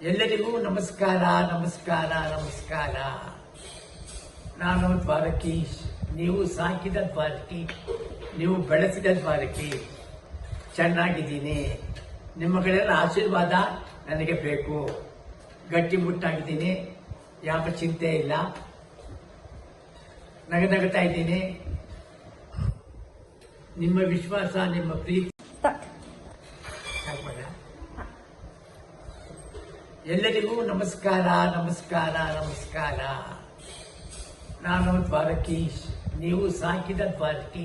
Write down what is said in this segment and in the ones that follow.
ಎಲ್ಲರಿಗೂ ನಮಸ್ಕಾರ ನಮಸ್ಕಾರ ನಮಸ್ಕಾರ. ನಾನು ದ್ವಾರಕೀಶ್. ನೀವು ಸಾಕಿದ ದ್ವಾರಕಿ, ನೀವು ಬೆಳೆಸಿದ ದ್ವಾರಕಿ. ಚೆನ್ನಾಗಿದ್ದೀನಿ. ನಿಮ್ಮಗಳೆಲ್ಲ ಆಶೀರ್ವಾದ ನನಗೆ ಬೇಕು. ಗಟ್ಟಿಮುಟ್ಟಾಗಿದ್ದೀನಿ, ಯಾವ ಚಿಂತೆ ಇಲ್ಲ. ನಗನಗ್ತಾ ಇದ್ದೀನಿ. ನಿಮ್ಮ ವಿಶ್ವಾಸ, ನಿಮ್ಮ ಪ್ರೀತಿ. ಎಲ್ಲರಿಗೂ ನಮಸ್ಕಾರ ನಮಸ್ಕಾರ ನಮಸ್ಕಾರ. ನಾನು ದ್ವಾರಕೀಶ್. ನೀವು ಸಾಕಿದ ದ್ವಾರಕಿ,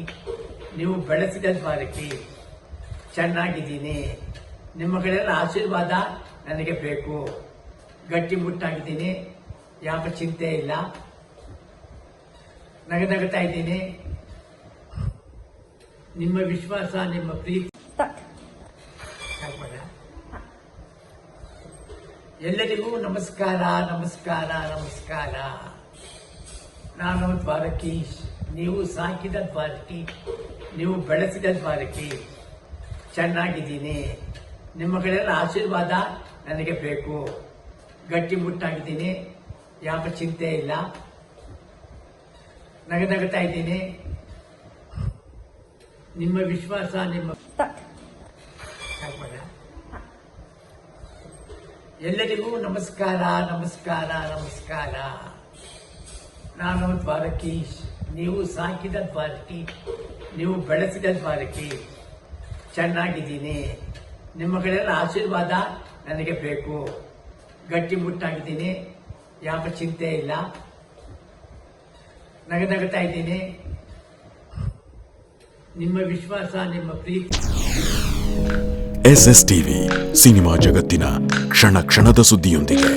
ನೀವು ಬೆಳೆಸಿದ ದ್ವಾರಕಿ. ಚೆನ್ನಾಗಿದ್ದೀನಿ. ನಿಮ್ಮಗಳೆಲ್ಲ ಆಶೀರ್ವಾದ ನನಗೆ ಬೇಕು. ಗಟ್ಟಿಮುಟ್ಟಾಗಿದ್ದೀನಿ, ಯಾವ ಚಿಂತೆ ಇಲ್ಲ. ನಗನಗ್ತಾ ಇದ್ದೀನಿ. ನಿಮ್ಮ ವಿಶ್ವಾಸ, ನಿಮ್ಮ ಪ್ರೀತಿ. ಎಲ್ಲರಿಗೂ ನಮಸ್ಕಾರ ನಮಸ್ಕಾರ ನಮಸ್ಕಾರ. ನಾನು ದ್ವಾರಕೀಶ್. ನೀವು ಸಾಕಿದ ದ್ವಾರಕಿ, ನೀವು ಬೆಳೆಸಿದ ದ್ವಾರಕಿ. ಚೆನ್ನಾಗಿದ್ದೀನಿ. ನಿಮ್ಮಗಳೆಲ್ಲ ಆಶೀರ್ವಾದ ನನಗೆ ಬೇಕು. ಗಟ್ಟಿಮುಟ್ಟಾಗಿದ್ದೀನಿ, ಯಾವ ಚಿಂತೆ ಇಲ್ಲ. ನಗನಗ್ತಾ ಇದ್ದೀನಿ. ನಿಮ್ಮ ವಿಶ್ವಾಸ, ನಿಮ್ಮ ಎಲ್ಲರಿಗೂ ನಮಸ್ಕಾರ ನಮಸ್ಕಾರ ನಮಸ್ಕಾರ. ನಾನು ದ್ವಾರಕೀಶ್. ನೀವು ಸಾಕಿದ ದ್ವಾರಕಿ, ನೀವು ಬೆಳೆಸಿದ ದ್ವಾರಕಿ. ಚೆನ್ನಾಗಿದ್ದೀನಿ. ನಿಮ್ಮಗಳೆಲ್ಲ ಆಶೀರ್ವಾದ ನನಗೆ ಬೇಕು. ಗಟ್ಟಿಮುಟ್ಟಾಗಿದ್ದೀನಿ, ಯಾವ ಚಿಂತೆ ಇಲ್ಲ. ನಗನಗ್ತಾ ಇದ್ದೀನಿ. ನಿಮ್ಮ ವಿಶ್ವಾಸ, ನಿಮ್ಮ ಪ್ರೀತಿ. SS ಟಿವಿ, ಸಿನಿಮಾ ಜಗತ್ತಿನ ಕ್ಷಣ ಕ್ಷಣದ ಸುದ್ದಿಯೊಂದಿಗೆ.